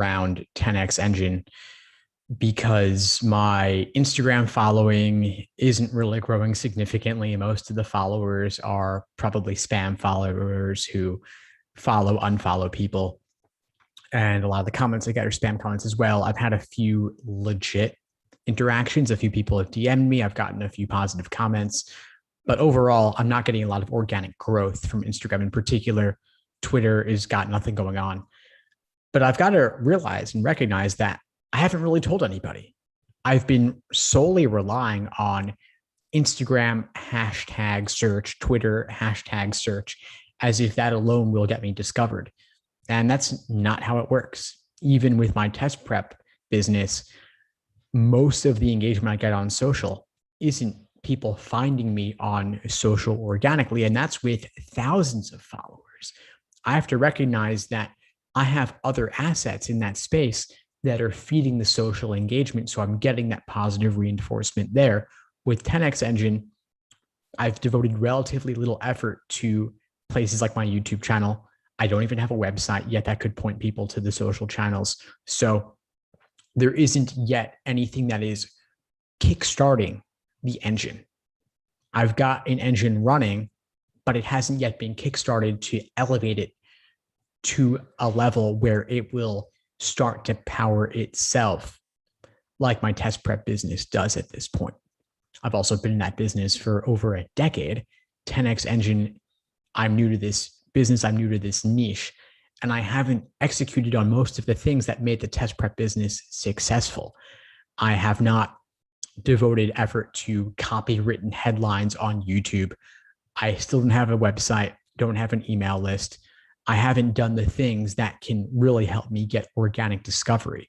around 10XEngine because my Instagram following isn't really growing significantly. Most of the followers are probably spam followers who unfollow people. And a lot of the comments I get are spam comments as well. I've had a few legit interactions. A few people have DM'd me. I've gotten a few positive comments. But overall, I'm not getting a lot of organic growth from Instagram in particular. Twitter has got nothing going on. But I've got to realize and recognize that I haven't really told anybody. I've been solely relying on Instagram hashtag search, Twitter hashtag search, as if that alone will get me discovered. And that's not how it works. Even with my test prep business, most of the engagement I get on social isn't people finding me on social organically, and that's with thousands of followers. I have to recognize that I have other assets in that space that are feeding the social engagement. So I'm getting that positive reinforcement there. With 10XEngine, I've devoted relatively little effort to places like my YouTube channel. I don't even have a website yet that could point people to the social channels. So there isn't yet anything that is kickstarting the engine. I've got an engine running, but it hasn't yet been kickstarted to elevate it to a level where it will start to power itself like my test prep business does at this point. I've also been in that business for over a decade. 10XEngine, I'm new to this business, I'm new to this niche, and I haven't executed on most of the things that made the test prep business successful. I have not devoted effort to copywritten headlines on YouTube. I still don't have a website, don't have an email list. I haven't done the things that can really help me get organic discovery.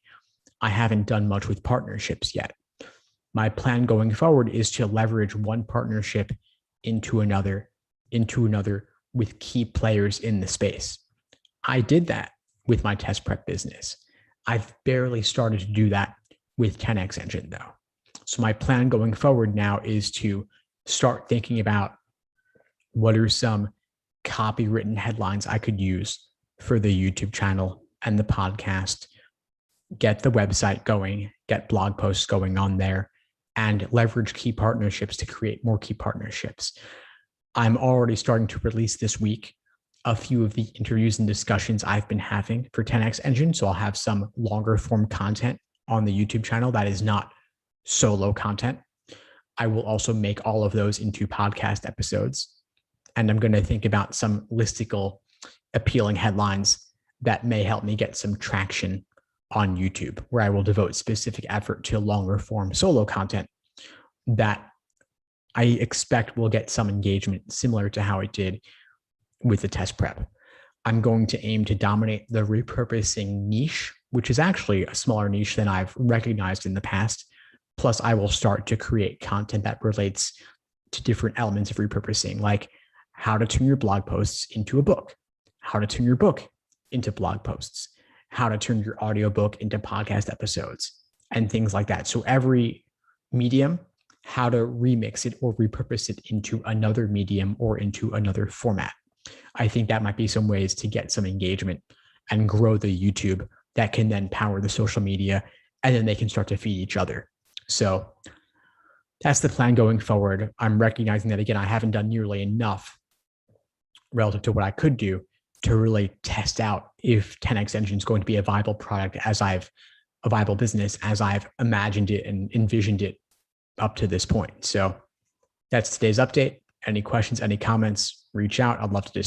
I haven't done much with partnerships yet. My plan going forward is to leverage one partnership into another with key players in the space. I did that with my test prep business. I've barely started to do that with 10XEngine though. So my plan going forward now is to start thinking about what are some copywritten headlines I could use for the YouTube channel and the podcast, get the website going, get blog posts going on there, and leverage key partnerships to create more key partnerships. I'm already starting to release this week a few of the interviews and discussions I've been having for 10XEngine. So I'll have some longer form content on the YouTube channel that is not solo content. I will also make all of those into podcast episodes. And I'm going to think about some listicle appealing headlines that may help me get some traction on YouTube, where I will devote specific effort to longer form solo content that I expect will get some engagement similar to how it did with the test prep. I'm going to aim to dominate the repurposing niche, which is actually a smaller niche than I've recognized in the past. Plus, I will start to create content that relates to different elements of repurposing, like how to turn your blog posts into a book, how to turn your book into blog posts, how to turn your audiobook into podcast episodes, and things like that. So every medium, how to remix it or repurpose it into another medium or into another format. I think that might be some ways to get some engagement and grow the YouTube that can then power the social media, and then they can start to feed each other. So that's the plan going forward. I'm recognizing that, again, I haven't done nearly enough relative to what I could do to really test out if 10XEngine is going to be a viable product a viable business as I've imagined it and envisioned it up to this point. So that's today's update. Any questions, any comments, reach out. I'd love to discuss.